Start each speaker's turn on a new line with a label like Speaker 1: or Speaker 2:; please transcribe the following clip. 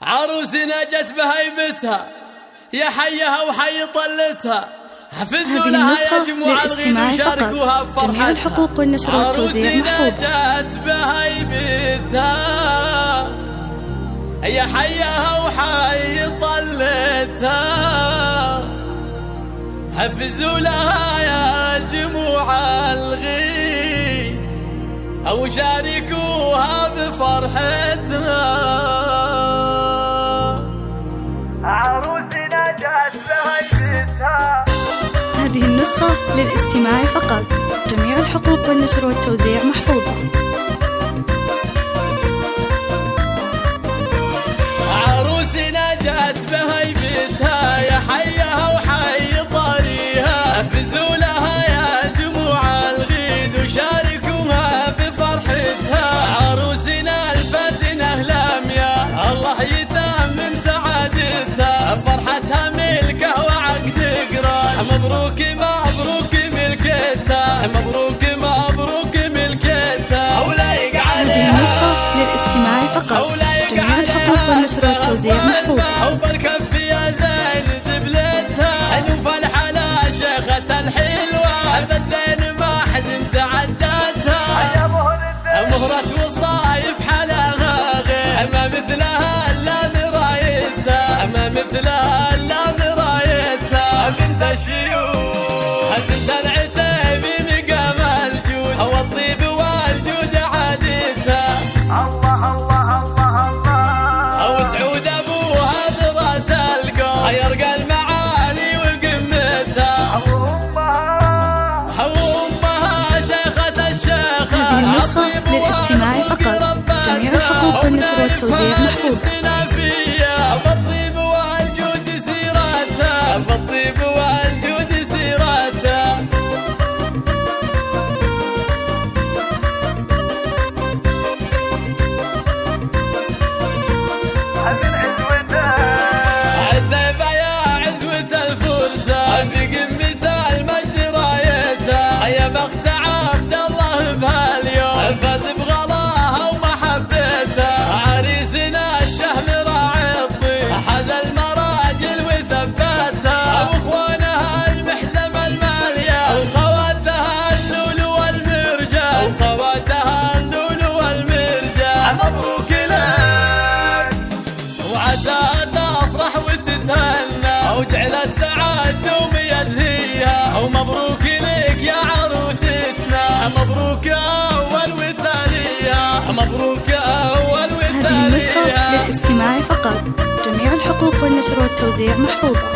Speaker 1: عروسنا جت بهيبتها يا حيها وحي طلتها، حفزوا
Speaker 2: هذه
Speaker 1: لها
Speaker 2: النسخة
Speaker 1: يا جموع الغيد وشاركوها بفرحتها.
Speaker 2: جميع الحقوق والنشر والتوزيع محفوظة.
Speaker 1: عروسنا جت بهيبتها يا حيها وحي طلتها، حفزوا لها يا جموع الغيد أو شاركوها بفرحتها. عروسنا جات بهيبتها.
Speaker 2: هذه النسخة للاستماع فقط، جميع الحقوق والنشر والتوزيع محفوظة.
Speaker 1: عروسنا جات بهيبتها يا حيها وحي طريها، حفزوا لها يا جموع الغيد وشاركوها بفرحتها. عروسنا الفتنة لامية الله يتمم سعادتها، فرحتها ملكه وعقد قران، مبروك مبروك ملكتها، مبروك مبروك ملكتها. ولايق عليها.
Speaker 2: هذه النسخة للاستماع فقط، جميع الحقوق والنشر والتوزيع محفوظة.
Speaker 1: وبالكف يا زين دبلتها، نوف الحلا شيخة الحلوة، بالزين ما حد تعدتها. مهرة وصايف حلاها غير، ما مثلها الا مرايتها، ما مثلها الا مرايتها. بنت الشيوخ بنت العتيبي مقام الجود، والطيب والجود عادتها. الله الله الله الله. وسعود ابوها براس القوم، يرقى المعالي وقمتها. وامها شيخة الشيخة.
Speaker 2: هذه النسخة للاستماع فقط، جميع الحقوق والنشر والتوزيع محفوظة.
Speaker 1: بالطيب والجود سيرتها، بالطيب والجود سيرتها. عزيبة يا عزوة الفرسان، في قمة المجد رايتها. يا بخت عبد الله بهاليوم، فاز بغلاها ومحبتها. عريسنا الشهم راعي الطيب، حاز المراجل وثبتها. واخوانها المحزم المالية، وخواتها اللولو والمرجان، وخواتها اللولو والمرجان. مبروك لك وعسى تفرح وتتهنى، وجعل السعادة دوم يزهيها. ومبروك لك يا عروستنا، مبروك أول وتاليها، مبروك أول
Speaker 2: هذه النسخة
Speaker 1: وتاليها.
Speaker 2: للاستماع فقط، جميع الحقوق والنشر والتوزيع محفوظة.